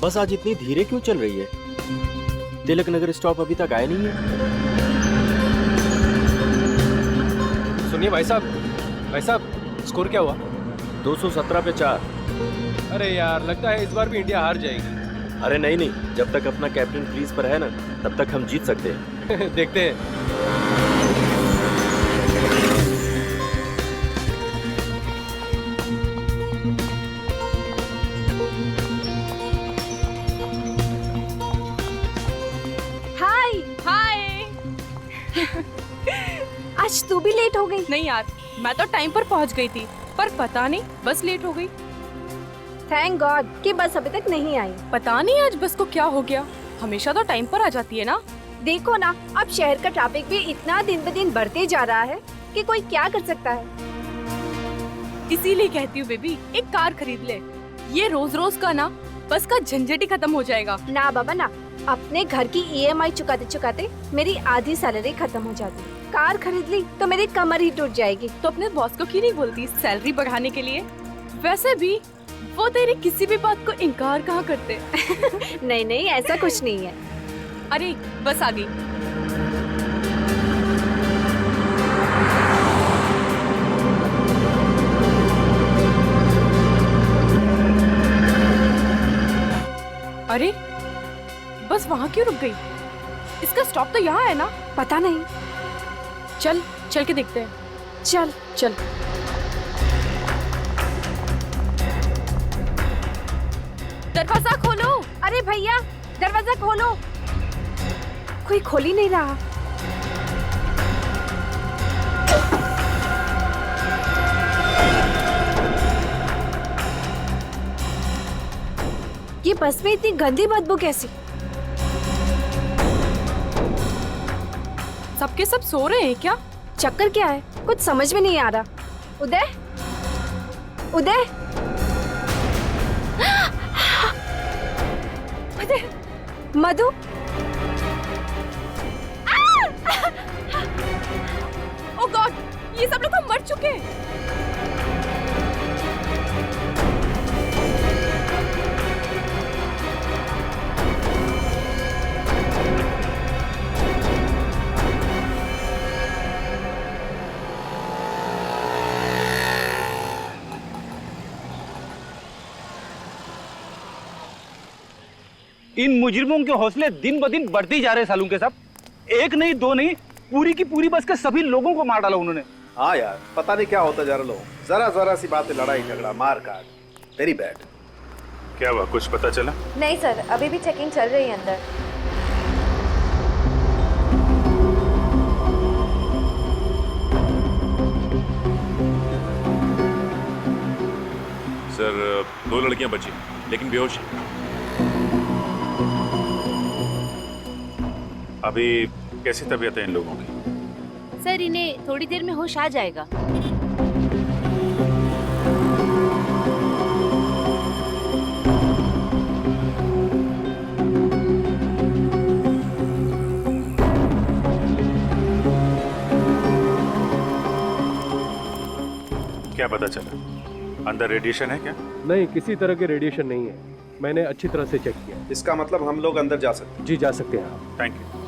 बस आज इतनी धीरे क्यों चल रही है? तिलक नगर स्टॉप अभी तक आया नहीं है। सुनिए भाई साहब, स्कोर क्या हुआ? 217 पे 4। अरे यार, लगता है इस बार भी इंडिया हार जाएगी। अरे नहीं, जब तक अपना कैप्टन क्रीज पर है ना, तब तक हम जीत सकते हैं। देखते हैं। हाय। आज तू भी लेट हो गई। नहीं यार, मैं तो टाइम पर पहुंच गई थी, पर पता नहीं बस लेट हो गई। थैंक गॉड कि बस अभी तक नहीं आई। पता नहीं आज बस को क्या हो गया, हमेशा तो टाइम पर आ जाती है ना। देखो ना, अब शहर का ट्रैफिक भी इतना दिन ब दिन बढ़ते जा रहा है कि कोई क्या कर सकता है। इसीलिए कहती हूँ बेबी, एक कार खरीद ले। ये रोज रोज का ना बस का झंझट ही खत्म हो जाएगा। ना बाबा ना, अपने घर की ईएमआई चुकाते चुकाते मेरी आधी सैलरी खत्म हो जाती। कार खरीद ली तो मेरी कमर ही टूट जाएगी। तो अपने बॉस को क्यों नहीं बोलती सैलरी बढ़ाने के लिए? वैसे भी वो तेरी किसी भी बात को इनकार कहाँ करते। नहीं, ऐसा कुछ नहीं है। अरे बस आ गई। अरे बस वहाँ क्यों रुक गई? इसका स्टॉप तो यहाँ है ना? पता नहीं, चल के देखते हैं। चल। दरवाजा खोलो। अरे भैया, दरवाजा खोलो। कोई खोल ही नहीं रहा। ये बस में इतनी गंदी बदबू कैसी? सबके सब सो रहे हैं क्या? चक्कर क्या है, कुछ समझ में नहीं आ रहा। उदय मधु, ओह गॉड, ये सब लोग तो मर चुके हैं। इन मुजरिमों के हौसले दिन ब दिन बढ़ते ही जा रहे हैं सालू के साहब। एक नहीं, दो नहीं, पूरी की पूरी बस के सभी लोगों को मार डाला उन्होंने। हाँ यार, पता नहीं क्या होता जा रहा लोग। जरा सी बात है, लड़ाई झगड़ा मार काट। Very bad. क्या हुआ, कुछ पता चला? नहीं सर, अभी भी चेकिंग चल रही है अंदर। सर, 2 लड़कियां बची लेकिन बेहोश हैं। अभी कैसी तबीयत है इन लोगों की? सर, इन्हें थोड़ी देर में होश आ जाएगा। क्या पता चला? अंदर रेडिएशन है क्या? नहीं, किसी तरह के रेडिएशन नहीं है। मैंने अच्छी तरह से चेक किया। इसका मतलब हम लोग अंदर जा सकते हैं? जी जा सकते हैं आप। Thank you.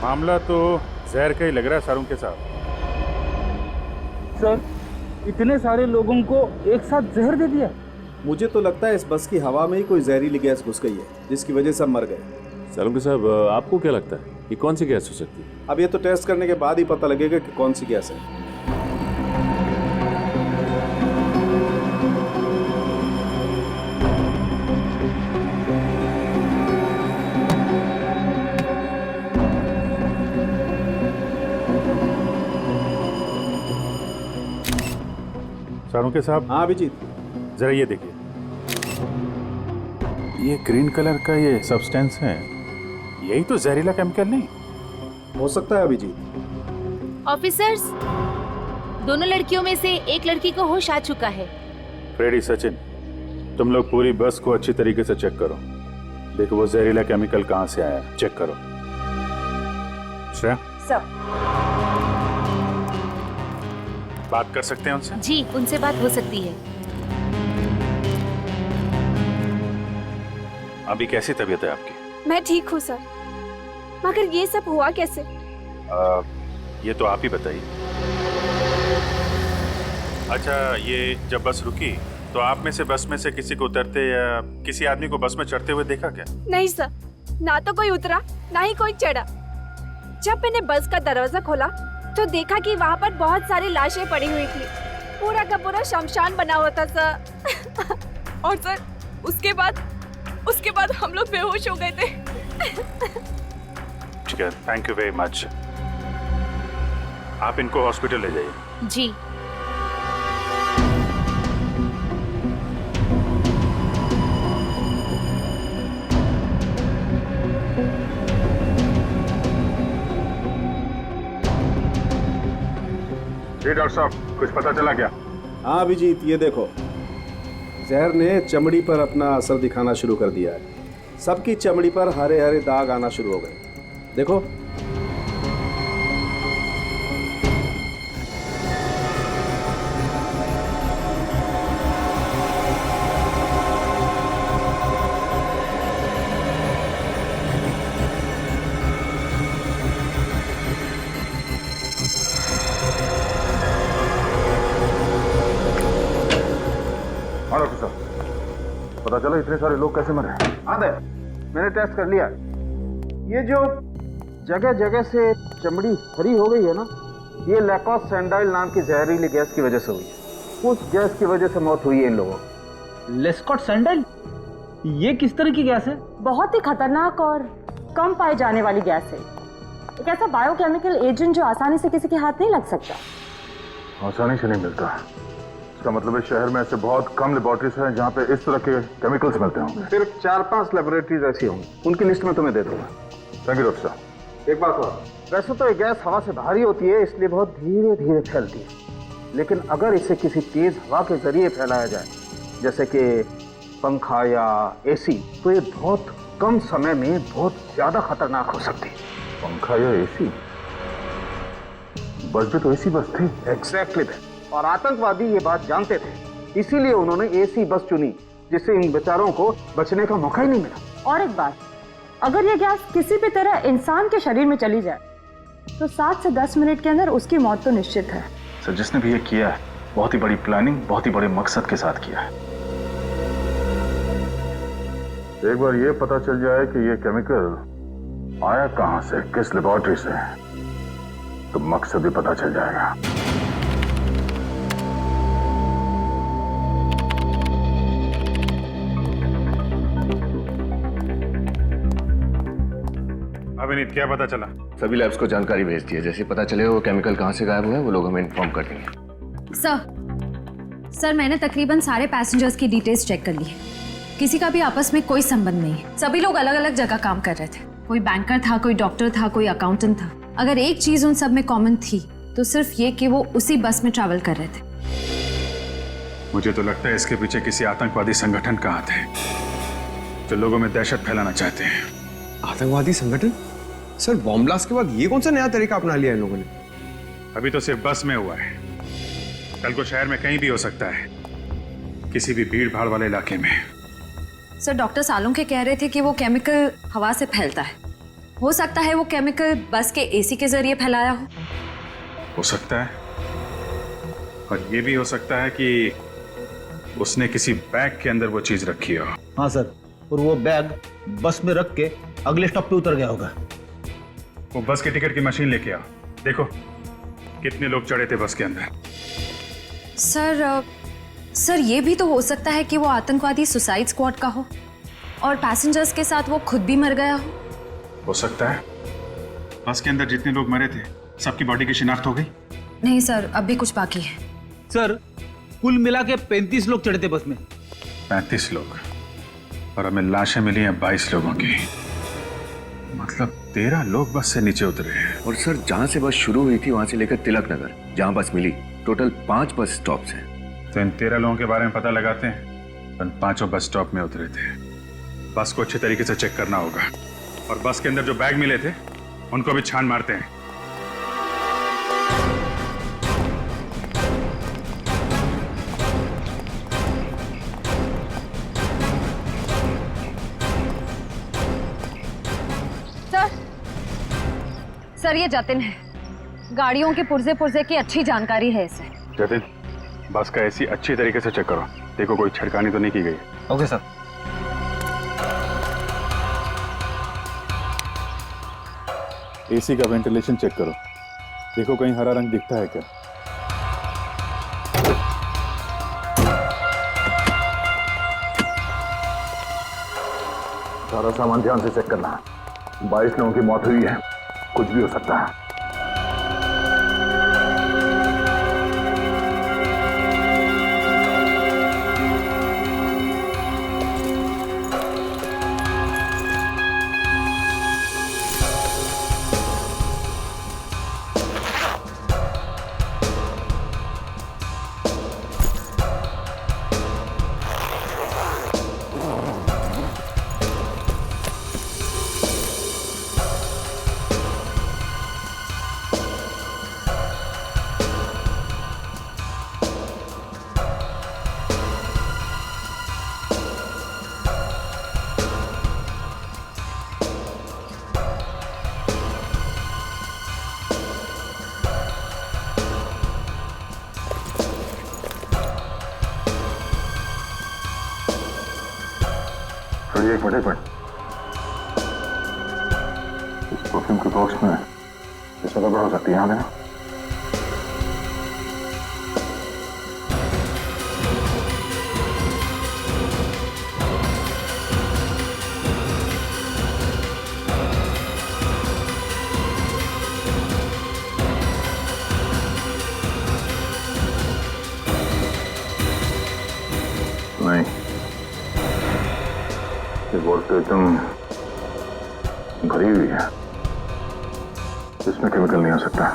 मामला तो जहर का ही लग रहा है सारों के साथ। सर, इतने सारे लोगों को एक साथ जहर दे दिया। मुझे तो लगता है इस बस की हवा में ही कोई जहरीली गैस घुस गई है, जिसकी वजह से सब मर गए। सालुंके साहब, आपको क्या लगता है ये कौन सी गैस हो सकती है? अब ये तो टेस्ट करने के बाद ही पता लगेगा कि कौन सी गैस है। साळुंखे साहब। हाँ अभिजीत, जरा ये देखिए, ये ग्रीन कलर का ये सब्सटेंस है, यही तो जहरीला केमिकल नहीं? हो सकता है अभिजीत। ऑफिसर्स, दोनों लड़कियों में से एक लड़की को होश आ चुका है। फ्रेडी, सचिन, तुम लोग पूरी बस को अच्छी तरीके से चेक करो। देखो वो जहरीला केमिकल कहाँ से आया, चेक करो। श्रेया, सर। बात कर सकते हैं उनसे? जी, उनसे बात हो सकती है। अभी कैसी तबीयत है आपकी? मैं ठीक हूँ सर, मगर ये सब हुआ कैसे? ये तो आप ही बताइए। अच्छा, ये जब बस रुकी तो आप में से किसी को उतरते या किसी आदमी को बस में चढ़ते हुए देखा क्या? नहीं सर, ना तो कोई उतरा ना ही कोई चढ़ा। जब मैंने बस का दरवाजा खोला तो देखा कि वहाँ पर बहुत सारी लाशें पड़ी हुई थी। पूरा का पूरा शमशान बना हुआ था सर। और सर उसके बाद हम लोग बेहोश हो गए थे। ठीक है, थैंक यू वेरी मच। आप इनको हॉस्पिटल ले जाइए। जी। जी डॉक्टर साहब, कुछ पता चला क्या? हाँ अभिजीत, ये देखो, जहर ने चमड़ी पर अपना असर दिखाना शुरू कर दिया है। सबकी चमड़ी पर हरे हरे दाग आना शुरू हो गए। देखो, हाँ डॉक्टर साहब, पता चला इतने सारे लोग कैसे मरे? हाँ दे, मैंने टेस्ट कर लिया। ये जो जगह जगह से चमड़ी हरी हो गई है ना, ये लैकोस सैंडाइल नाम की जहरीली गैस की वजह से हुई है। उस गैस की वजह से मौत हुई है इन लोगों की। लेस्कॉट सैंडल, ये किस तरह की गैस है? बहुत ही खतरनाक और कम पाई जाने वाली गैस है। एक ऐसा बायोकेमिकल एजेंट जो आसानी से किसी के हाथ नहीं लग सकता। आसानी से नहीं मिलता। इसका मतलब है शहर में ऐसे बहुत कम लेबोरेटरीज हैं जहाँ पे इस तरह के केमिकल्स मिलते होंगे। सिर्फ 4-5 लेबोरेटरीज ऐसी होंगी, उनकी लिस्ट में तुम्हें दे दूंगा। थैंक यू डॉक्टर साहब। एक बात और, वैसे तो ये गैस हवा से भारी होती है, इसलिए बहुत धीरे धीरे फैलती है। लेकिन अगर इसे किसी तेज हवा के जरिए फैलाया जाए, जैसे कि पंखा या एसी, तो ये बहुत कम समय में बहुत ज्यादा खतरनाक हो सकती है। पंखा या एसी? बस भी तो एसी बस थी। एग्जैक्टली। और आतंकवादी ये बात जानते थे, इसीलिए उन्होंने एसी बस चुनी, जिससे इन बेचारों को बचने का मौका ही नहीं मिला। और एक बात, अगर ये गैस किसी भी तरह इंसान के शरीर में चली जाए तो 7 से 10 मिनट के अंदर उसकी मौत तो निश्चित है। सर, जिसने भी ये किया है बहुत ही बड़ी प्लानिंग, बहुत ही बड़े मकसद के साथ किया है। एक बार ये पता चल जाए कि ये केमिकल आया कहां से, किस लेबोरेटरी से, तो मकसद भी पता चल जाएगा। अभिनीत, क्या पता चला? सभी लैब्स को जानकारी भेज दी है। जैसे पता चले वो केमिकल कहाँ से गायब हुआ है, वो लोग हमें इन्फॉर्म कर देंगे। सर मैंने तकरीबन सारे पैसेंजर्स की डिटेल्स चेक कर ली है। किसी का भी आपस में कोई संबंध नहीं है। सभी लोग अलग अलग जगह काम कर रहे थे। कोई बैंकर था, कोई डॉक्टर था, कोई अकाउंटेंट था। अगर एक चीज उन सब में कॉमन थी तो सिर्फ ये कि वो उसी बस में ट्रैवल कर रहे थे। मुझे तो लगता है इसके पीछे किसी आतंकवादी संगठन का हाथ है जो लोगों में दहशत फैलाना चाहते हैं। आतंकवादी संगठन? सर, बॉम्ब ब्लास्ट के बाद ये कौन सा नया तरीका अपना लिया इन लोगों ने? अभी तो सिर्फ बस में हुआ है, कल को शहर में कहीं भी हो सकता है, किसी भी भीड़ भाड़ वाले इलाके में। सर, डॉक्टर सालुंखे कह रहे थे कि वो केमिकल हवा से फैलता है। हो सकता है वो केमिकल बस के एसी के जरिए फैलाया हो सकता है, और ये भी हो सकता है कि उसने किसी बैग के अंदर वो चीज रखी हो। हाँ सर, और वो बैग बस में रख के अगले स्टॉप पे उतर गया होगा। वो बस के टिकट की मशीन लेके आओ, देखो कितने लोग चढ़े थे बस के अंदर। सर ये भी तो हो सकता है कि वो आतंकवादी सुसाइड स्क्वाड का हो और पैसेंजर्स के साथ वो खुद भी मर गया हो सकता है। बस के अंदर जितने लोग मरे थे सबकी बॉडी की शिनाख्त हो गई? नहीं सर, अब भी कुछ बाकी है। सर, कुल मिला के 35 लोग चढ़े थे बस में। 35 लोग, और हमें लाशें मिली हैं 22 लोगों की। मतलब 13 लोग बस से नीचे उतरे हैं। और सर, जहाँ से बस शुरू हुई थी वहां से लेकर तिलक नगर जहाँ बस मिली, टोटल 5 बस स्टॉप्स हैं। तो इन 13 लोगों के बारे में पता लगाते हैं। उन 5 बस स्टॉप में उतरे थे। बस को अच्छे तरीके से चेक करना होगा, और बस के अंदर जो बैग मिले थे उनको भी छान मारते हैं। सर ये जतिन है, गाड़ियों के पुर्जे पुर्जे की अच्छी जानकारी है इसे। जतिन, बस का एसी अच्छी तरीके से चेक करो, देखो कोई छिड़कानी तो नहीं की गई। Okay sir. एसी का वेंटिलेशन चेक करो, देखो कहीं हरा रंग दिखता है क्या। सारा सामान ध्यान से चेक करना है। 22 लोगों की मौत हुई है, कुछ भी हो सकता है। एक मिनट, इस परफ्यूम के बॉक्स में ऐसा गड़बड़ हो सकती है। यहाँ देना। नहीं, ये बोल तो एकदम भरी हुई है, इसमें केमिकल नहीं आ सकता।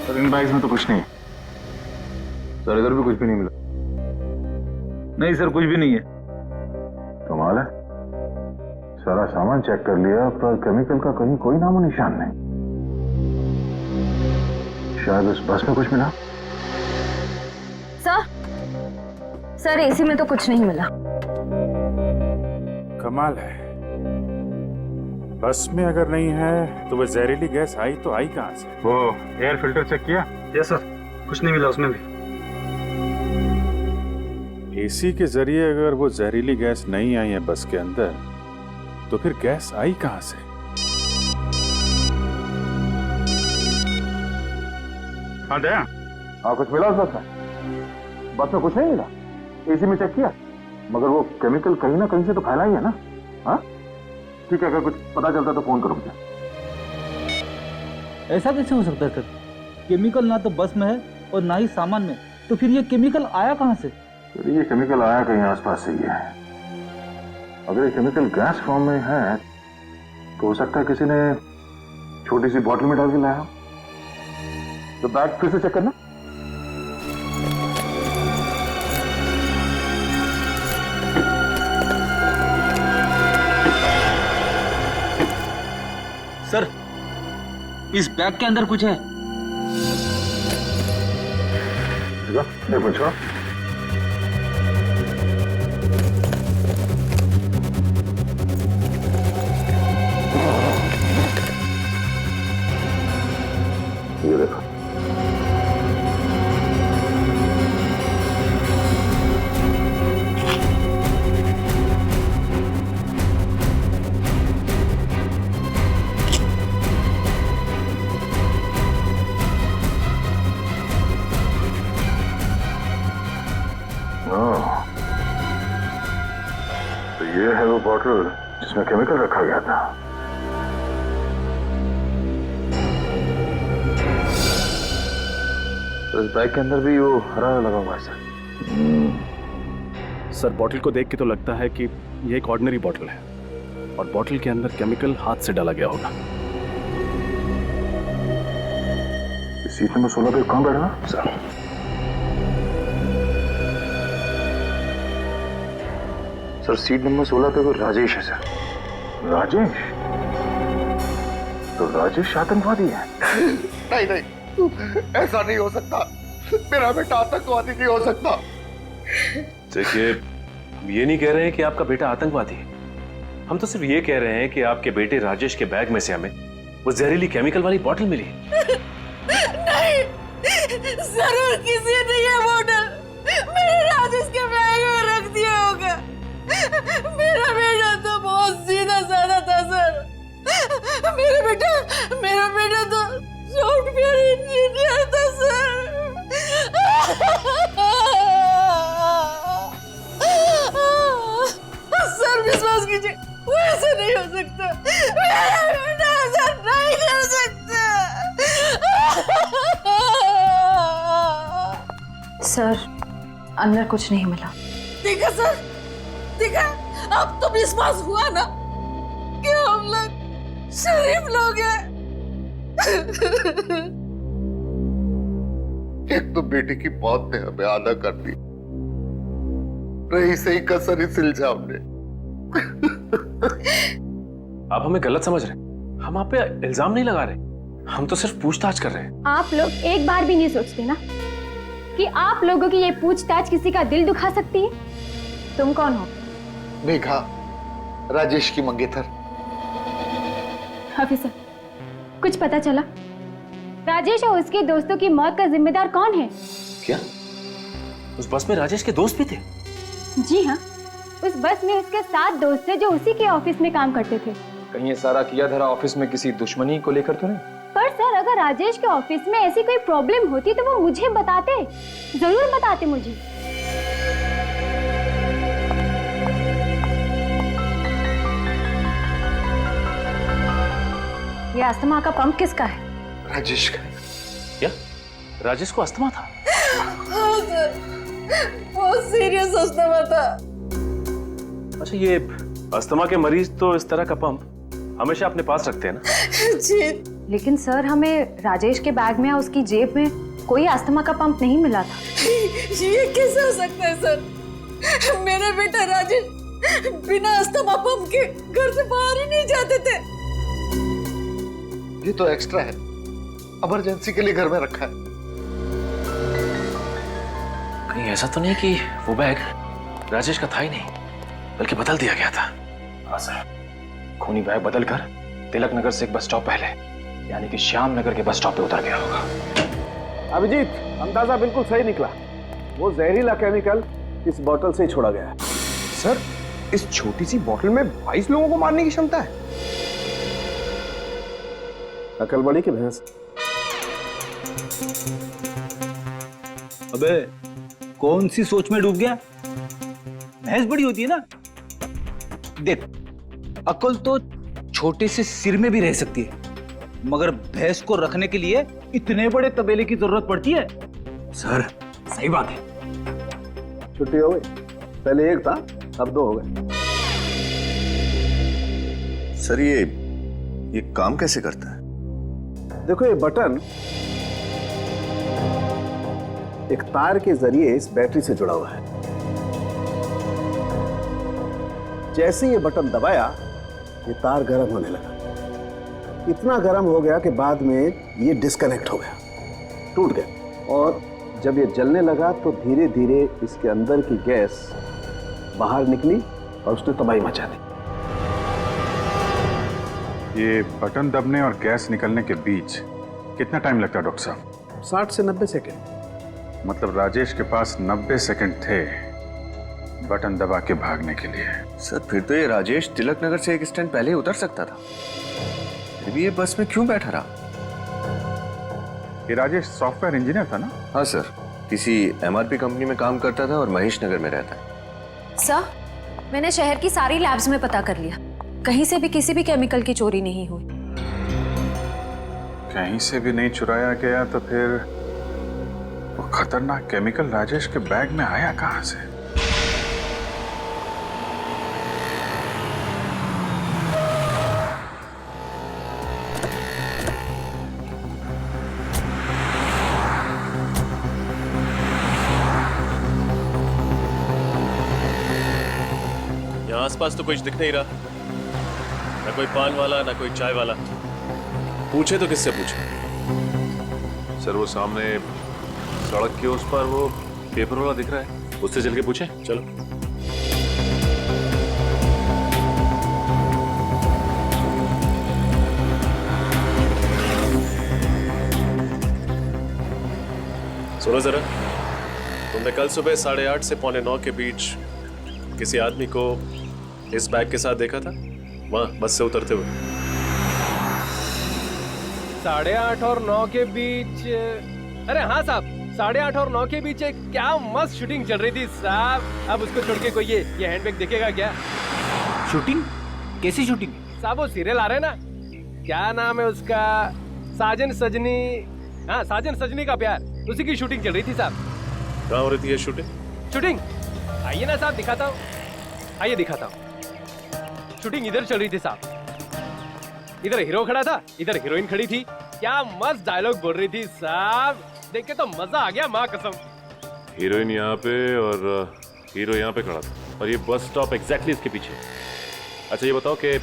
सर, इन बैग्स में तो कुछ नहीं है। सर, इधर भी कुछ भी नहीं मिला। नहीं सर, कुछ भी नहीं है। कमाल है, सारा सामान चेक कर लिया पर केमिकल का कहीं कोई नामो निशान नहीं। शायद उस बस में कुछ मिला। सर एसी में तो कुछ नहीं मिला। कमाल है, बस में अगर नहीं है तो वो जहरीली गैस आई तो आई कहां से? वो एयर फिल्टर चेक किया? यस सर, कुछ नहीं मिला उसमें भी। एसी के जरिए अगर वो जहरीली गैस नहीं आई है बस के अंदर, तो फिर गैस आई कहां से? हाँ दया, हाँ कुछ मिला उस बस में? बस में कुछ नहीं मिला। एसी में चेक किया, मगर वो केमिकल कहीं ना कहीं से तो फैला ही है ना। हाँ ठीक है, अगर कुछ पता चलता तो फोन करो मुझे। ऐसा कैसे हो सकता है सर? केमिकल ना तो बस में है और ना ही सामान में, तो फिर ये केमिकल आया कहाँ से? ये केमिकल आया कहीं आसपास से ही है। अगर ये केमिकल गैस फॉर्म में है तो हो सकता है किसी ने छोटी सी बॉटल में डाल के लाया। तो बैग फिर से चेक करना। सर, इस बैग के अंदर कुछ है। ये पूछो। ये देखो, तो ये है वो बॉटल जिसमें केमिकल रखा गया था। तो इस बैग के अंदर भी वो हरा लगा हुआ है सर। सर बॉटल को देख के तो लगता है कि ये एक ऑर्डिनरी बॉटल है और बॉटल के अंदर केमिकल हाथ से डाला गया होगा। सीट नंबर 16 पे कौन बैठा सर? सर सीट नंबर 16 पे वो राजेश है सर। राजेश? तो राजेश आतंकवादी है? नहीं नहीं, ऐसा नहीं हो सकता। मेरा बेटा आतंकवादी नहीं हो सकता। देखिए, हम ये नहीं कह रहे हैं कि आपका बेटा आतंकवादी है। हम तो सिर्फ ये कह रहे हैं कि आपके बेटे राजेश के बैग में से हमें वो जहरीली केमिकल वाली बोतल मिली। नहीं, जरूर किसी ने ये बोतल मेरे राजेश के बैग में रख दिया होगा। मेरा बेटा तो बहुत सीधा साधा था सर। मेरा बेटा तो सॉफ्टवेयर इंजीनियर था सर। सर विश्वास कीजिए, वो ऐसा नहीं हो सकता। मेरा बेटा ऐसा नहीं कर सकता। सर अंदर कुछ नहीं मिला। देखा सर, देखा, अब तो विश्वास हुआ ना कि हम लोग शरीफ लोग हैं। एक तो बेटे की मौत ने हमें आधा कर दी, रही सही कसर इस इल्जाम ने। आप हमें गलत समझ रहे हैं। हम आप पे इल्जाम नहीं लगा रहे, हम तो सिर्फ पूछताछ कर रहे हैं। आप लोग एक बार भी नहीं सोचते ना कि आप लोगों की ये पूछताछ किसी का दिल दुखा सकती है? तुम कौन हो? मेघा, राजेश की मंगेतर। ऑफिसर, कुछ पता चला? राजेश और उसके दोस्तों की मौत का जिम्मेदार कौन है? क्या उस बस में राजेश के दोस्त भी थे? जी हाँ, उस बस में उसके 7 दोस्त थे जो उसी के ऑफिस में काम करते थे। कहीं ये सारा किया धरा ऑफिस में किसी दुश्मनी को लेकर तो नहीं? पर सर, अगर राजेश के ऑफिस में ऐसी कोई प्रॉब्लम होती तो वो मुझे बताते, जरूर बताते मुझे। ये अस्थमा का पंप किसका है? राजेश का। क्या राजेश को अस्थमा था? हाँ सर, बहुत सीरियस अस्थमा था। अच्छा, ये अस्थमा के मरीज तो इस तरह का पंप हमेशा अपने पास रखते हैं ना? जी। लेकिन सर हमें राजेश के बैग में या उसकी जेब में कोई अस्थमा का पंप नहीं मिला था। ये कैसे हो सकता है सर? मेरा बेटा राजेश बिना अस्थमा पंप के घर से बाहर ही नहीं जाते थे। ये तो एक्स्ट्रा है, इमरजेंसी के लिए घर में रखा है। कहीं ऐसा तो नहीं कि वो बैग राजेश का था ही नहीं, बल्कि बदल दिया गया था? हाँ सर, खूनी बैग बदलकर तिलक नगर से एक बस स्टॉप पहले, यानी कि श्याम नगर के बस स्टॉप पे उतर गया होगा। अभिजीत, अंदाजा बिल्कुल सही निकला। वो जहरीला केमिकल इस बोतल से ही छोड़ा गया है। सर, इस छोटी सी बोतल में 22 लोगों को मारने की क्षमता है। अकल बड़ी की भैंस। अबे कौन सी सोच में डूब गया? भैंस बड़ी होती है ना। देख, अकल तो छोटे से सिर में भी रह सकती है, मगर भैंस को रखने के लिए इतने बड़े तबेले की जरूरत पड़ती है। सर सही बात है। छुट्टी हो गई, पहले एक था अब 2 हो गए। सर ये काम कैसे करता है? देखो, ये बटन एक तार के जरिए इस बैटरी से जुड़ा हुआ है। जैसे ये बटन दबाया, ये तार गर्म होने लगा। इतना गर्म हो गया कि बाद में ये डिस्कनेक्ट हो गया, टूट गया। और जब ये जलने लगा तो धीरे धीरे इसके अंदर की गैस बाहर निकली और उसने तबाही मचा दी। ये बटन दबने और गैस निकलने के बीच कितना टाइम लगता है डॉक्टर साहब? 60 से 90 सेकेंड। मतलब राजेश के पास 90 सेकंड थे बटन दबा के भागने के लिए। सर फिर तो ये राजेश तिलक नगर से एक स्टैंड पहले ही उतर सकता था, फिर भी ये बस में क्यों बैठा रहा? ये राजेश सॉफ्टवेयर इंजीनियर था ना? हाँ सर। किसी एमआरपी कंपनी में काम करता था और महेश नगर में रहता है। सर, मैंने शहर की सारी लैब्स में पता कर लिया, कहीं से भी किसी भी केमिकल की चोरी नहीं हुई। कहीं से भी नहीं चुराया गया तो फिर वो खतरनाक केमिकल राजेश के बैग में आया कहां से? यहाँ आसपास तो कुछ दिख नहीं रहा, ना कोई पान वाला ना कोई चाय वाला। पूछे तो किससे पूछे? सर वो सामने सड़क के उस पर वो पेपर वाला दिख रहा है, उससे चल के पूछे। चलो। सुनो जरा, तुमने कल सुबह 8:30 से 8:45 के बीच किसी आदमी को इस बैग के साथ देखा था, वहां बस से उतरते हुए? 8:30 और 9 के बीच? अरे हाँ साहब, 8:30 और 9 के बीच एक क्या मस्त शूटिंग चल रही थी साहब। अब उसको छोड़ के कोई ये हैंडबैग देखेगा क्या? शूटिंग? कैसी शूटिंग? साहब वो सीरियल आ रहे हैं ना, क्या नाम है उसका, साजन सजनी। हाँ, साजन सजनी का प्यार, उसी की शूटिंग चल रही थी साहब। कहाँ हो रही थी ये शूटिंग? शूटिंग आइए ना साहब, दिखाता हूँ, आइए दिखाता हूँ। शूटिंग इधर चल रही थी साहब, इधर हीरो खड़ा था, इधर हीरोइन खड़ी थी। क्या मस्त डायलॉग बोल रही थी साहब, देख के तो मजा आ गया, माँ कसम। हीरोइन यहाँ पे और हीरो यहाँ पे खड़ा था, और ये बस स्टॉप एग्जैक्टली इसके पीछे। अच्छा ये बताओ कि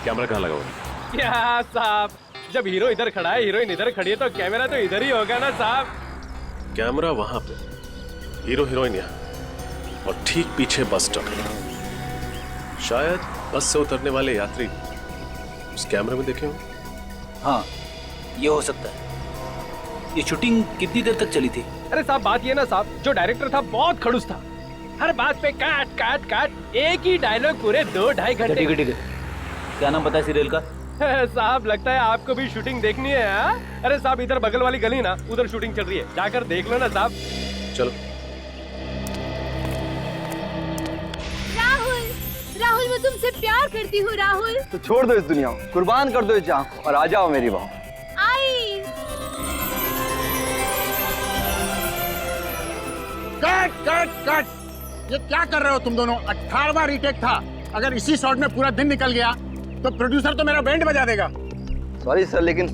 कैमरा कहाँ लगा हुआ है? क्या साहब, जब हीरो इधर खड़ा है, हीरोइन इधर खड़ी है, तो कैमरा तो इधर ही होगा ना साहब। कैमरा वहां पे, हीरो हीरोइन यहाँ, और ठीक पीछे बस स्टॉप। शायद बस से उतरने वाले यात्री उस कैमरे में देखे हों। हाँ, ये हो सकता है। ये शूटिंग कितनी देर तक चली थी? अरे साहब बात ये ना साहब, जो डायरेक्टर था बहुत खड़ूस था, हर बात पे काट काट काट, एक ही डायलॉग पूरे 2-2.5 घंटे। ठीक है, क्या नाम पता है सीरियल का? साहब लगता है आपको भी शूटिंग देखनी है। हाँ? अरे साहब इधर बगल वाली गली ना, उधर शूटिंग चल रही है, जाकर देख लो ना साहब। चलो। राहुल, राहुल मैं तुमसे प्यार करती हूँ राहुल। तो छोड़ दो इस दुनिया को, कुर्बान कर दो इस जान को और आ जाओ मेरी बहू। आई। कट कट कट, ये क्या कर रहे हो तुम दोनों? 18वां रीटेक था, अगर इसी शॉट में पूरा दिन निकल गया तो प्रोड्यूसर तो मेरा बैंड बजा देगा। सॉरी सर, लेकिन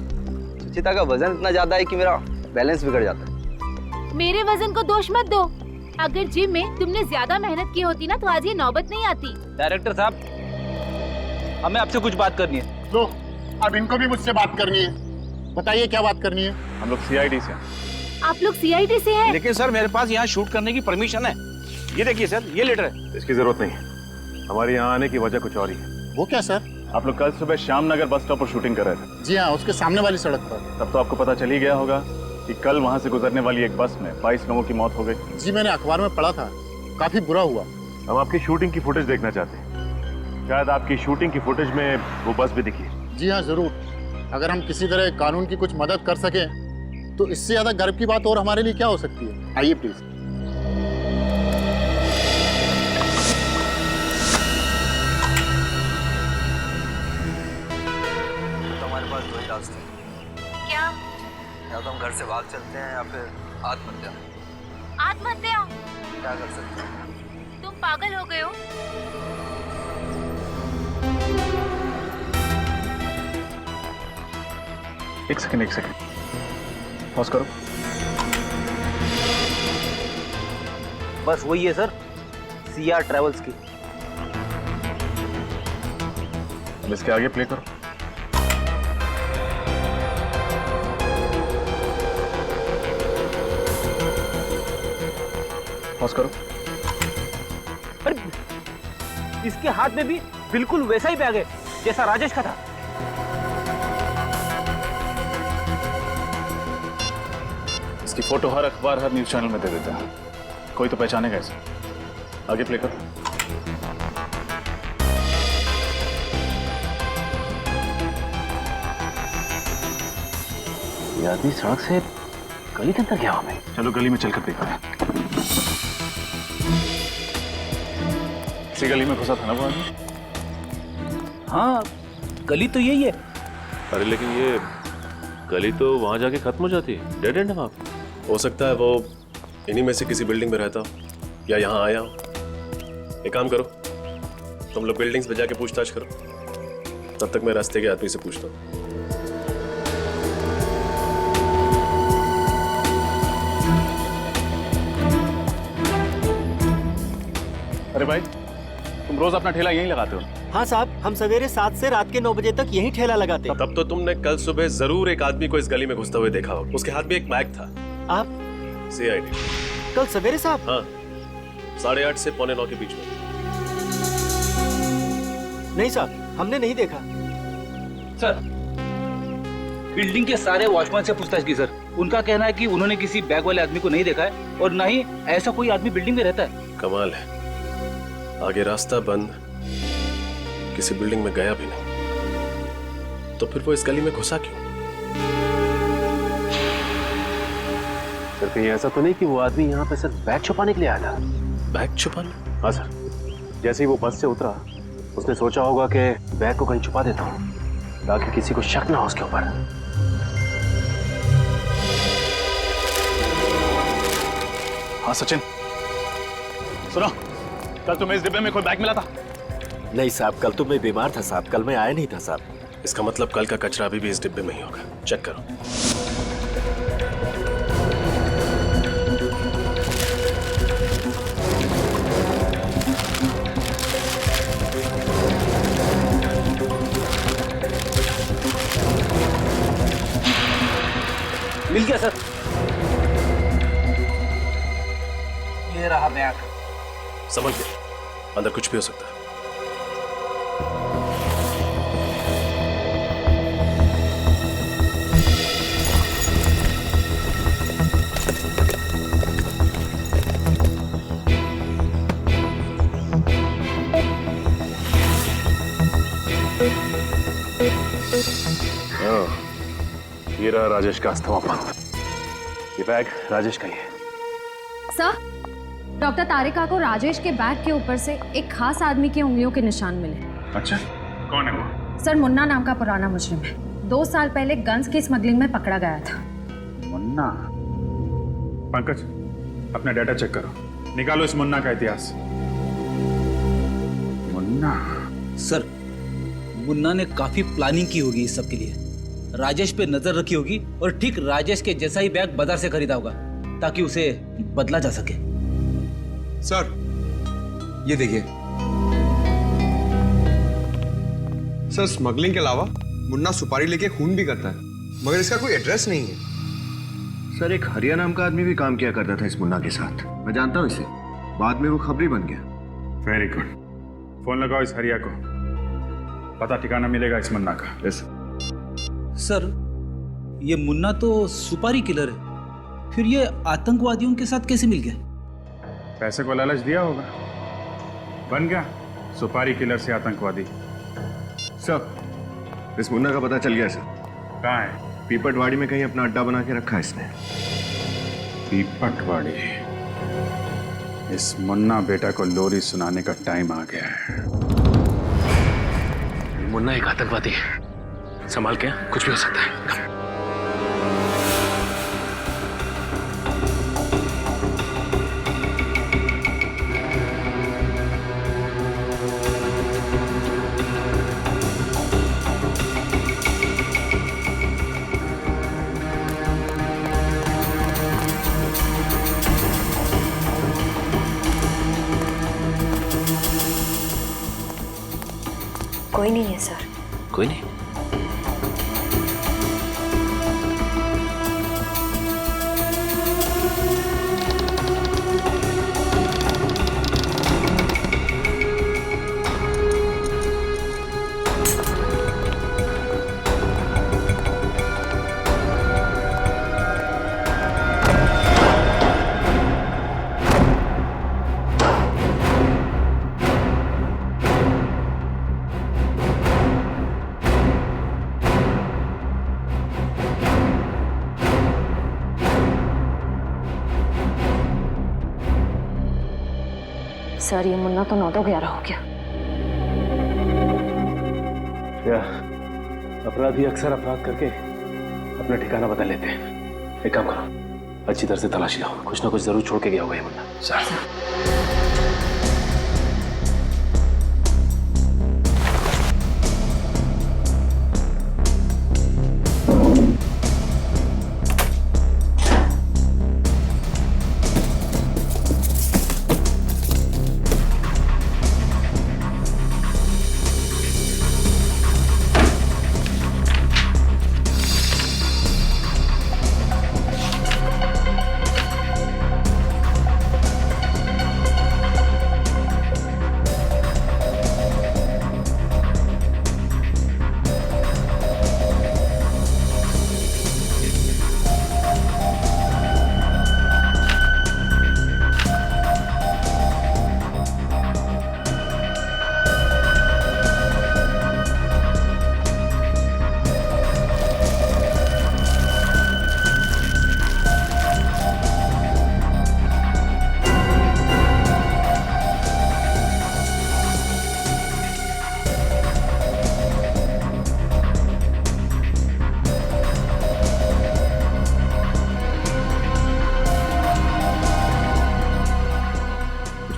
सुचिता का वजन इतना ज्यादा है कि मेरा बैलेंस बिगड़ जाता है। मेरे वजन को दोष मत दो, अगर जिम में तुमने ज्यादा मेहनत की होती ना तो आज ये नौबत नहीं आती। डायरेक्टर साहब, हमें आपसे कुछ बात करनी है। लो, अब इनको भी मुझसे बात करनी है। बताइए क्या बात करनी है? हम लोग सीआईडी से। आप लोग सीआईडी से हैं? लेकिन सर मेरे पास यहाँ शूट करने की परमिशन है। ये देखिए सर, ये लेटर है। इसकी जरूरत नहीं है, हमारे यहाँ आने की वजह कुछ और ही है। वो क्या सर? आप लोग कल सुबह श्याम नगर बस स्टॉप पर शूटिंग कर रहे थे। जी हाँ, उसके सामने वाली सड़क पर। तब तो आपको पता चल ही गया होगा कि कल वहां से गुजरने वाली एक बस में 22 लोगों की मौत हो गई। जी मैंने अखबार में पढ़ा था, काफी बुरा हुआ। हम आपकी शूटिंग की फुटेज देखना चाहते हैं, शायद आपकी शूटिंग की फुटेज में वो बस भी दिखी। जी हाँ जरूर, अगर हम किसी तरह कानून की कुछ मदद कर सके तो इससे ज्यादा गर्व की बात और हमारे लिए क्या हो सकती है। आइए प्लीज। हमारे पास दो ही रास्ते हैं। क्या? या तो हम घर से भाग चलते हैं या फिर आत्महत्या। आत्महत्या? क्या कर सकते हैं? तुम पागल हो गए हो? एक सेकंड, पॉज करो। बस वही है सर, सीआर ट्रेवल्स की। अब इसके आगे प्ले करो। पॉज करो। अरे इसके हाथ में भी बिल्कुल वैसा ही बैग है जैसा राजेश का था। इसकी फोटो हर अखबार, हर न्यूज चैनल में दे देते हैं, कोई तो पहचानेगा इसे। आगे प्ले करो। ये आदमी सड़क से गली के अंदर गया हमें। चलो गली में चलकर देखते हैं। इसी गली में घुसा था ना वो आदमी? हाँ, गली तो यही है। अरे लेकिन ये गली तो वहां जाके खत्म हो जाती है, डेड एंड है वहां पे। हो सकता है वो इन्हीं में से किसी बिल्डिंग में रहता हो या यहाँ आया हो। एक काम करो, तुम लोग बिल्डिंग्स पे जाके पूछताछ करो, तब तक मैं रास्ते के आदमी से पूछता हूँ। अरे भाई, तुम रोज अपना ठेला यहीं लगाते हो? हाँ साहब, हम सवेरे 7 से रात के 9 बजे तक यहीं ठेला लगाते हैं। तब तो तुमने कल सुबह जरूर एक आदमी को इस गली में घुसते हुए देखा हो। उसके हाथ में एक बैग था। आप CID। कल सवेरे साहब? हाँ, 8:30 से 8:45 के बीच में। नहीं साहब, हमने नहीं देखा। सर, बिल्डिंग के सारे वॉचमैन से पूछताछ की सर। उनका कहना है कि उन्होंने किसी बैग वाले आदमी को नहीं देखा है और ना ही ऐसा कोई आदमी बिल्डिंग में रहता है। कमाल है, आगे रास्ता बंद, किसी बिल्डिंग में गया भी नहीं, तो फिर वो इस गली में घुसा क्यों? सर कहीं ऐसा तो नहीं कि वो आदमी यहाँ पे सिर्फ बैग छुपाने के लिए आया था? बैग छुपाने? हाँ सर, जैसे ही वो बस से उतरा उसने सोचा होगा कि बैग को कहीं छुपा देता हूँ ताकि किसी को शक ना हो उसके ऊपर। हाँ सचिन, सुनो, कल तुम्हें इस डिब्बे में कोई बैग मिला था? नहीं साहब, कल तो मैं बीमार था साहब, कल मैं आया नहीं था साहब। इसका मतलब कल का कचरा अभी भी इस डिब्बे में ही होगा। चेक करो। मिल गया सर। ये रहा बैग। समझ गया, अंदर कुछ भी हो सकता है। ये रहा राजेश का अस्थमा पंथ। ये बैग राजेश का ही है। सर, डॉक्टर तारिका को राजेश के बैग के ऊपर से एक खास आदमी की उंगलियों के निशान मिले। अच्छा, कौन है वो? सर, मुन्ना नाम का पुराना मुजरिम है। 2 साल पहले गन्स की स्मगलिंग में पकड़ा गया था। मुन्ना? पंकज, अपना डाटा चेक करो, निकालो इस मुन्ना का इतिहास। मुन्ना? सर, मुन्ना ने काफी प्लानिंग की होगी इस सब के लिए। राजेश पे नजर रखी होगी और ठीक राजेश के जैसा ही बैग बाजार से खरीदा होगा ताकि उसे बदला जा सके। सर, ये देखिए। सर, स्मगलिंग के अलावा मुन्ना सुपारी लेके खून भी करता है, मगर इसका कोई एड्रेस नहीं है। सर, एक हरिया नाम का आदमी भी काम किया करता था इस मुन्ना के साथ। मैं जानता हूँ इसे, बाद में वो खबरी बन गया। वेरी गुड, फोन लगाओ इस हरिया को, पता ठिकाना मिलेगा इस मुन्ना का। यस सर, ये मुन्ना तो सुपारी किलर है, फिर ये आतंकवादियों के साथ कैसे मिल गया? पैसे को लालच दिया होगा, बन गया सुपारी किलर से आतंकवादी। सर, इस मुन्ना का पता चल गया सर। कहाँ है? पीपटवाड़ी में कहीं अपना अड्डा बना के रखा है इसने। पीपटवाड़ी? इस मुन्ना बेटा को लोरी सुनाने का टाइम आ गया है। मुन्ना एक आतंकवादी है, संभाल के, कुछ भी हो सकता है। कोई नहीं है सर। कोई नहीं? सर ये मुन्ना तो 9-11 हो गया। या अपराधी अक्सर अपराध करके अपना ठिकाना बदल लेते हैं। एक काम करो, अच्छी तरह से तलाशी लो, कुछ ना कुछ जरूर छोड़ के गया होगा ये मुन्ना। सर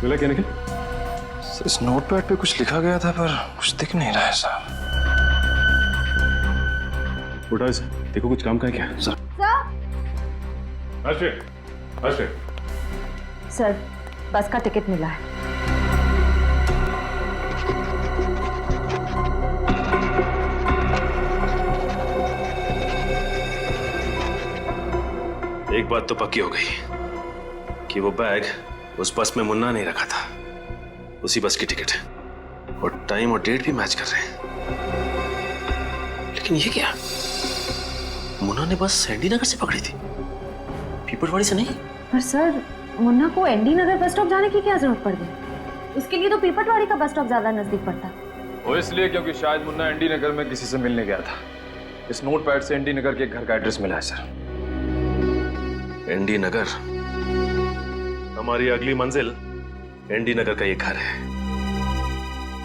मिला क्या निखिल? इस नोटपैड पे कुछ लिखा गया था पर कुछ दिख नहीं रहा है साहब। उठा इसे, देखो कुछ काम का है क्या? सर सर बस का टिकट मिला है। एक बात तो पक्की हो गई कि वो बैग उस बस में मुन्ना नहीं रखा था, उसी बस की टिकट है और टाइम और डेट भी मैच कर रहे हैं। लेकिन ये क्या, मुन्ना ने बस सैंडी नगर से पकड़ी थी, पीपलवाड़ी से नहीं। पर सर मुन्ना को एनडी नगर बस स्टॉप जाने की क्या जरूरत पड़ गई? उसके लिए तो पीपलवाड़ी का बस स्टॉप ज्यादा नजदीक पड़ता। वो इसलिए क्योंकि शायद मुन्ना एनडी नगर में किसी से मिलने गया था। इस नोटपैड से एनडी नगर के एक घर का एड्रेस मिला है सर। एनडी नगर, हमारी अगली मंजिल एनडी नगर का ये घर है।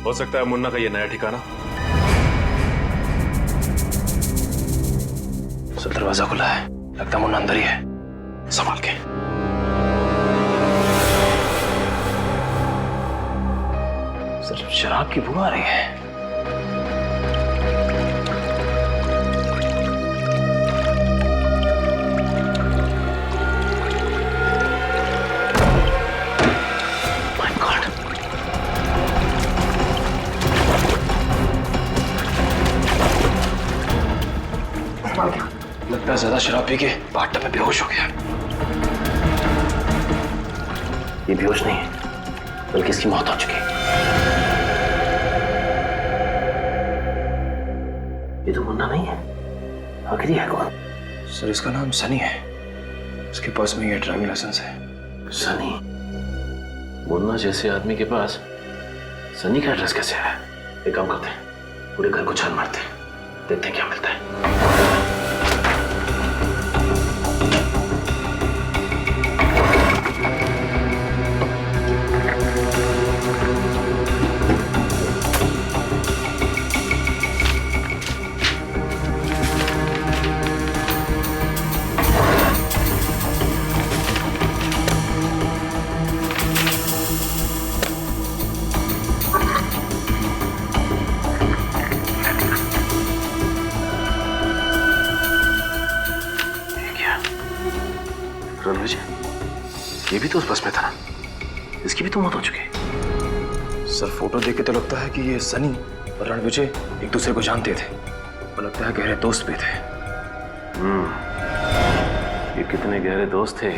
हो सकता है मुन्ना का ये नया ठिकाना। सर दरवाजा खुला है, लगता है मुन्ना अंदर ही है, संभाल के। सर शराब की बू आ रही है। लगता है ज्यादा शराब पी के बाथटब में बेहोश हो गया। ये बेहोश नहीं है, बल्कि इसकी मौत हो चुकी है। ये तो मुन्ना नहीं है, आखिर है कौन? सर इसका नाम सनी है, उसके पास में ये ड्राइविंग लाइसेंस है। सनी? मुन्ना जैसे आदमी के पास सनी का एड्रेस कैसे आया? एक काम करते हैं, पूरे घर को छान मारते हैं, देखते हैं क्या मिलता है। ये भी तो उस बस में था, इसकी भी तो मौत हो चुकी है। सर फोटो देख के तो लगता है कि ये सनी और रणविजय एक दूसरे को जानते थे और लगता है गहरे दोस्त भी थे। ये कितने गहरे दोस्त थे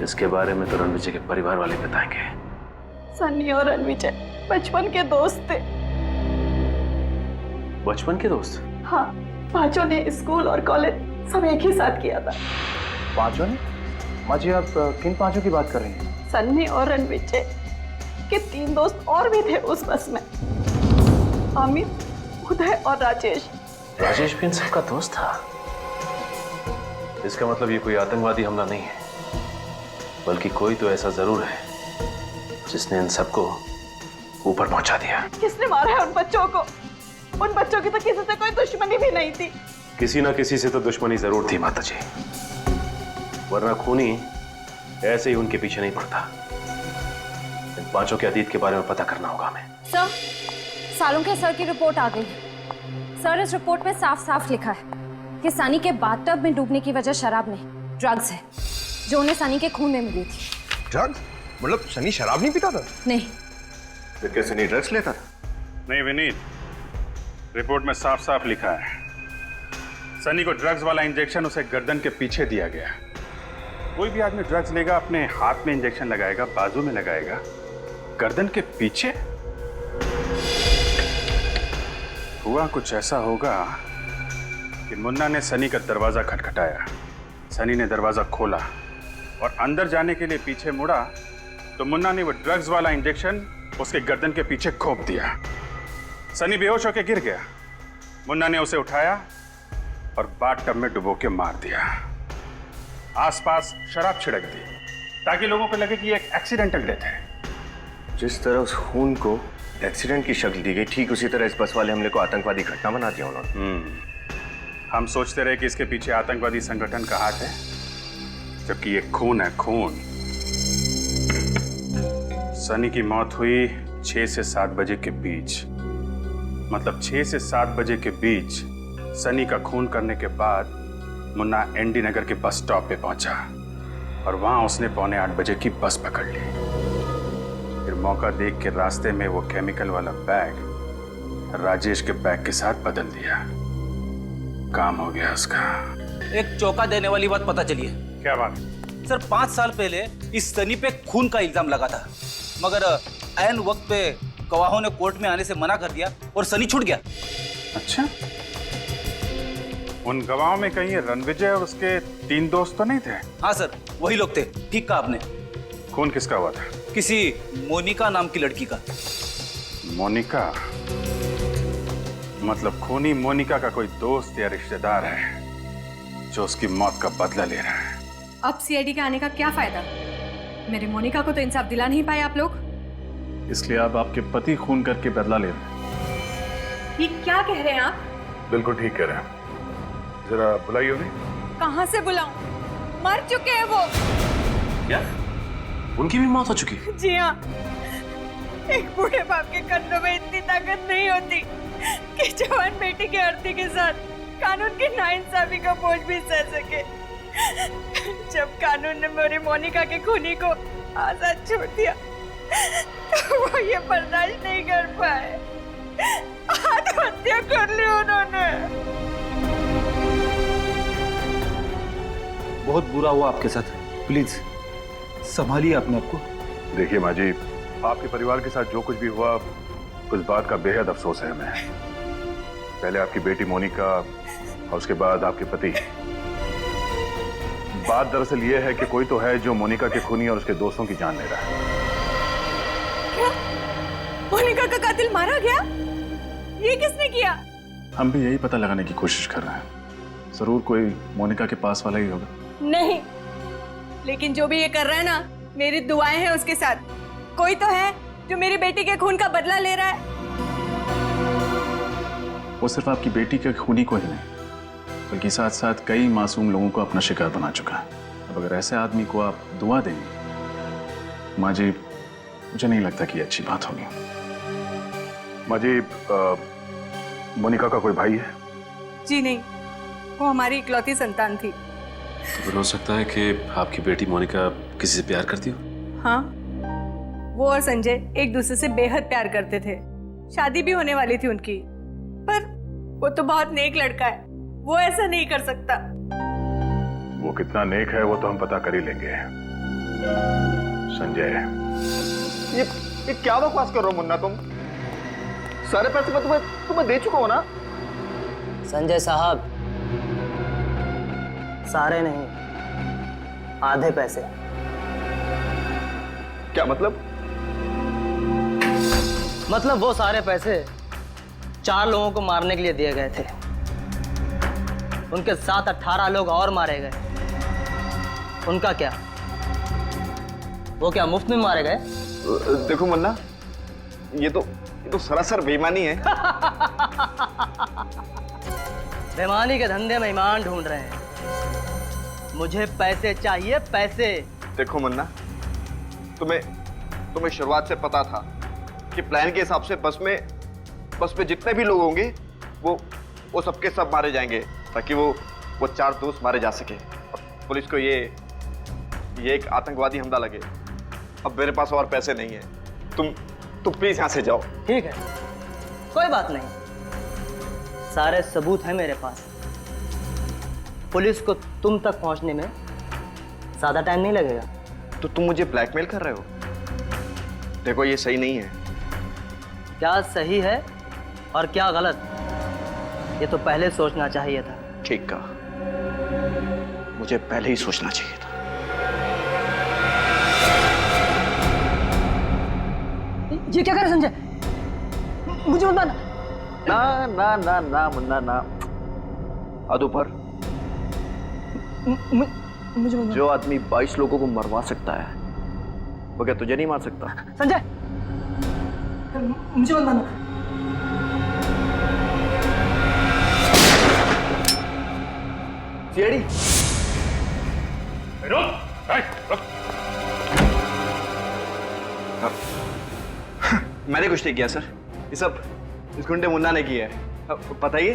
इसके बारे में तो रणविजय के परिवार वाले बताएंगे। सनी और रणविजय बचपन के दोस्त थे। बचपन के दोस्त? हाँ, पांचों ने स्कूल और कॉलेज सब एक ही साथ किया था। पांचों ने? माँ जी आप किन पांचों की बात कर रही हैं? सन्नी और रणविजय के 3 दोस्त और भी थे उस बस में, अमित, उदय और राजेश। राजेश भी इन सबका दोस्त था? इसका मतलब ये कोई आतंकवादी हमला नहीं है, बल्कि कोई तो ऐसा जरूर है जिसने इन सबको ऊपर पहुंचा दिया। किसने मारा है उन बच्चों को? उन बच्चों की तो किसी से कोई दुश्मनी भी नहीं थी। किसी ना किसी से तो दुश्मनी जरूर थी माता जी, वरना खूनी ऐसे ही उनके पीछे नहीं पड़ता। इन पांचों के अतीत के बारे में पता करना होगा हमें। सर, सालुंखे सर की रिपोर्ट आ गई। सर, इस रिपोर्ट में साफ साफ लिखा है कि सनी के बाथटब में डूबने की वजह शराब नहीं, ड्रग्स है, जो उन्हें सनी के खून में मिली थी। ड्रग्स? मतलब सनी शराब नहीं पीता था? नहीं। फिर क्या सनी ड्रग्स लेता था? नहीं विनीत, रिपोर्ट में साफ साफ लिखा है सनी को ड्रग्स वाला इंजेक्शन उसे गर्दन के पीछे दिया गया। कोई भी आदमी ड्रग्स लेगा अपने हाथ में इंजेक्शन लगाएगा, बाजू में लगाएगा, गर्दन के पीछे? हुआ कुछ ऐसा होगा कि मुन्ना ने सनी का दरवाजा खटखटाया, सनी ने दरवाजा खोला और अंदर जाने के लिए पीछे मुड़ा तो मुन्ना ने वो ड्रग्स वाला इंजेक्शन उसके गर्दन के पीछे घोंप दिया। सनी बेहोश होकर गिर गया। मुन्ना ने उसे उठाया और बाथटब में डुबो के मार दिया। आसपास शराब छिड़क दी ताकि लोगों को लगे कि ये एक एक्सीडेंटल डेथ है। जिस तरह उस खून को एक्सीडेंट की शक्ल दी गई, ठीक उसी तरह इस बस वाले हमले को आतंकवादी घटना बना दिया उन्होंने। हम सोचते रहे कि इसके पीछे आतंकवादी संगठन का हाथ है, जबकि ये खून है, खून। सनी की मौत हुई 6 से 7 बजे के बीच, मतलब 6 से 7 बजे के बीच सनी का खून करने के बाद मुन्ना एनडी नगर के बस स्टॉप पे पहुंचा और वहां उसने 7:45 बजे की बस पकड़ ली। फिर मौका देख के रास्ते में वो केमिकल वाला बैग राजेश के बैग के साथ बदल दिया। काम हो गया उसका। एक चौंका देने वाली बात पता चली है। क्या बात? सर, 5 साल पहले इस सनी पे खून का इल्जाम लगा था, मगर ऐन वक्त पे गवाहों ने कोर्ट में आने से मना कर दिया और सनी छूट गया। अच्छा, उन गवाहों में कहीं रणविजय और उसके 3 दोस्त तो नहीं थे? हाँ सर, वही लोग थे। ठीक कहा आपने। खून किसका हुआ था? किसी मोनिका नाम की लड़की का। मोनिका? मतलब खूनी मोनिका का कोई दोस्त या रिश्तेदार है जो उसकी मौत का बदला ले रहा है। अब सीआईडी के आने का क्या फायदा? मेरे मोनिका को तो इंसाफ दिला नहीं पाए आप लोग। इसलिए आप आपके पति खून करके बदला ले रहे हैं। ये क्या कह रहे हैं आप? बिल्कुल ठीक कह रहे हैं। जरा बुलाइए उन्हें। कहाँ से बुलाऊं? मर चुके हैं वो। क्या? उनकी भी मौत हो चुकी? जी हाँ। एक बूढ़े बाप के कंधों में इतनी ताकत नहीं होती कि जवान बेटी की अर्थी के साथ कानून की नाइंसाफी का बोझ भी सह सके। जब कानून ने मेरी मोनिका के खूनी को आजाद छोड़ दिया तो वो ये बर्दाश्त नहीं कर पाए, आत्महत्या कर ली उन्होंने। बहुत बुरा हुआ आपके साथ, प्लीज संभालिए अपने आप को। देखिए माँ जी, आपके परिवार के साथ जो कुछ भी हुआ उस बात का बेहद अफसोस है हमें। पहले आपकी बेटी मोनिका और उसके बाद आपके पति। बात दरअसल ये है कि कोई तो है जो मोनिका के खूनी और उसके दोस्तों की जान ले रहा है। क्या? मोनिका का कातिल मारा गया? ये किसने किया? हम भी यही पता लगाने की कोशिश कर रहे हैं। जरूर कोई मोनिका के पास वाला ही होगा। नहीं, लेकिन जो भी ये कर रहा है ना, मेरी दुआएं हैं उसके साथ। कोई तो है जो मेरी बेटी के खून का बदला ले रहा है। वो सिर्फ आपकी बेटी के खूनी को ही नहीं, बल्कि साथ साथ कई मासूम लोगों को अपना शिकार बना चुका है। अब अगर ऐसे आदमी को आप दुआ देंगे, माँ जी, मुझे नहीं लगता कि ये अच्छी बात होगी। माँ जी, मोनिका का कोई भाई है? जी नहीं, वो हमारी इकलौती संतान थी। तो फिर हो सकता है कि आपकी बेटी मोनिका किसी से प्यार करती हो? हाँ, वो और संजय एक दूसरे से बेहद प्यार करते थे। शादी भी होने वाली थी उनकी, पर वो तो बहुत नेक लड़का है, वो ऐसा नहीं कर सकता। वो कितना नेक है वो तो हम पता कर ही लेंगे। संजय, ये क्या बकवास कर रहे हो मुन्ना? तुम सारे पैसे मैं तुम्हें दे चुका हूं ना। संजय साहब, सारे नहीं, आधे पैसे। क्या मतलब? मतलब वो सारे पैसे 4 लोगों को मारने के लिए दिए गए थे। उनके साथ 18 लोग और मारे गए। उनका क्या? वो क्या मुफ्त में मारे गए? देखो मुन्ना, ये तो सरासर बेईमानी है। बेईमानी के धंधे में ईमान ढूंढ रहे हैं। मुझे पैसे चाहिए, पैसे। देखो मुन्ना, तुम्हें शुरुआत से पता था कि प्लान के हिसाब से बस में जितने भी लोग होंगे वो सबके सब मारे जाएंगे, ताकि वो 4 दोस्त मारे जा सके। पुलिस को ये एक आतंकवादी हमला लगे। अब मेरे पास और पैसे नहीं है, तुम प्लीज यहां से जाओ। ठीक है, कोई बात नहीं, सारे सबूत हैं मेरे पास। पुलिस को तुम तक पहुंचने में ज्यादा टाइम नहीं लगेगा। तो तुम मुझे ब्लैकमेल कर रहे हो? देखो ये सही नहीं है। क्या सही है और क्या गलत, ये तो पहले सोचना चाहिए था। ठीक कहा, मुझे पहले ही सोचना चाहिए था। ये क्या करे संजय? मुझे मत मारना। ना ना ना ना मुन्ना ना। अदुपर, मुझे मत। जो आदमी 22 लोगों को मरवा सकता है वो क्या तुझे नहीं मार सकता? संजय, मुझे मत मारना। सीआईडी, मैंने कुछ नहीं किया सर, ये सब इस गुंडे मुन्ना ने किया है। बताइए,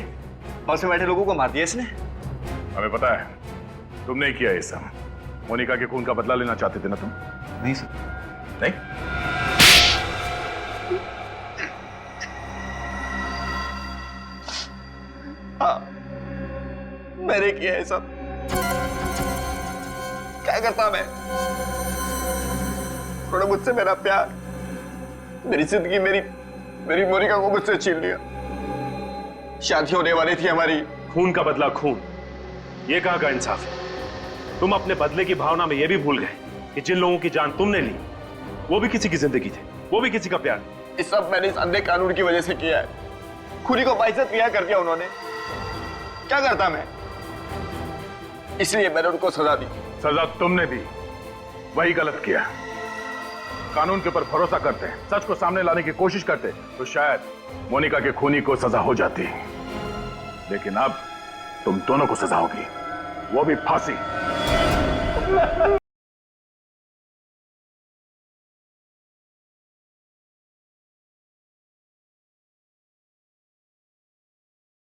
बस में बैठे लोगों को मार दिया इसने? हमें पता है तुमने ही किया ये सब। मोनिका के खून का बदला लेना चाहते थे ना तुम? नहीं सर। नहीं? हाँ, मैंने किया है सब। क्या करता मैं? थोड़ा मुझसे मेरा प्यार, मेरी जिंदगी, मेरी मोनिका को मुझसे छीन लिया। शादी होने वाली थी हमारी। खून का बदला खून, ये कहाँ का इंसाफ है? तुम अपने बदले की भावना में यह भी भूल गए कि जिन लोगों की जान तुमने ली वो भी किसी की जिंदगी थी, वो भी किसी का प्यार। ये सब मैंने इस अंधे कानून की वजह से किया है। खुली को बाइज्जत किया कर दिया उन्होंने। क्या करता मैं? इसलिए मैंने उनको सजा दी। सजा तुमने दी, वही गलत किया। कानून के ऊपर भरोसा करते, सच को सामने लाने की कोशिश करते तो शायद मोनिका के खूनी को सजा हो जाती, लेकिन अब तुम दोनों को सजा होगी, वो भी फांसी।